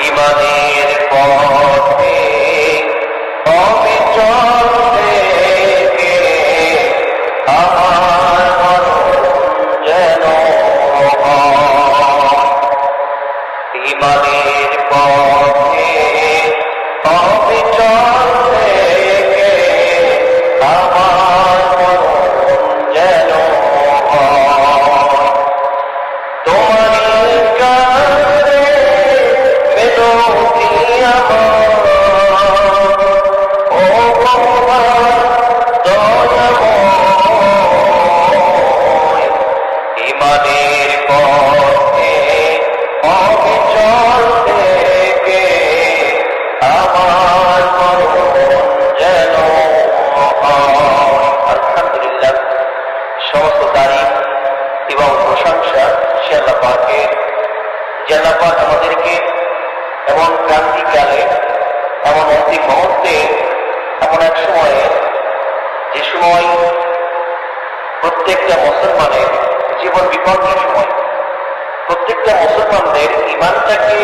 ইমানের পথে অবিচল থেকে আমার মরণ যেন হয়। ইমানের পথে অবিচল থেকে আমার মরণ যেন হয়। তোমারই কাছে মিনতি আমার, ও ভগবান দয়াময়। ইমানের পথে অবিচল থেকে আমার মরণ যেন হয়। আলহামদুলিল্লাহ, সমস্ত তারিফ এবং প্রশংসা সে আল্লাহ পাকের, যে আল্লাহ পাক আমাদেরকে এমন ক্রান্তিকালে, এমন অন্তিম মুহূর্তে, এমন এক সময়ে, যে সময় প্রত্যেকটা মুসলমানের জীবন বিপর্যয়ের সময়, প্রত্যেকটা মুসলমানদের ইমানটাকে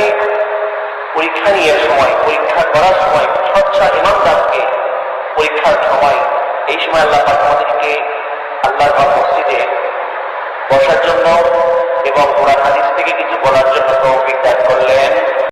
পরীক্ষা নেওয়ার সময়, পরীক্ষা করার সময়, স্বচ্ছা ইমানদারকে পরীক্ষার সময়, এই সময় আল্লাহ পাক আমাদেরকে আল্লাহর ঘর মসজিদে বসার জন্য এবং কোরআন হাদিস থেকে কিছু বলার জন্য তৌফিক দান করলেন।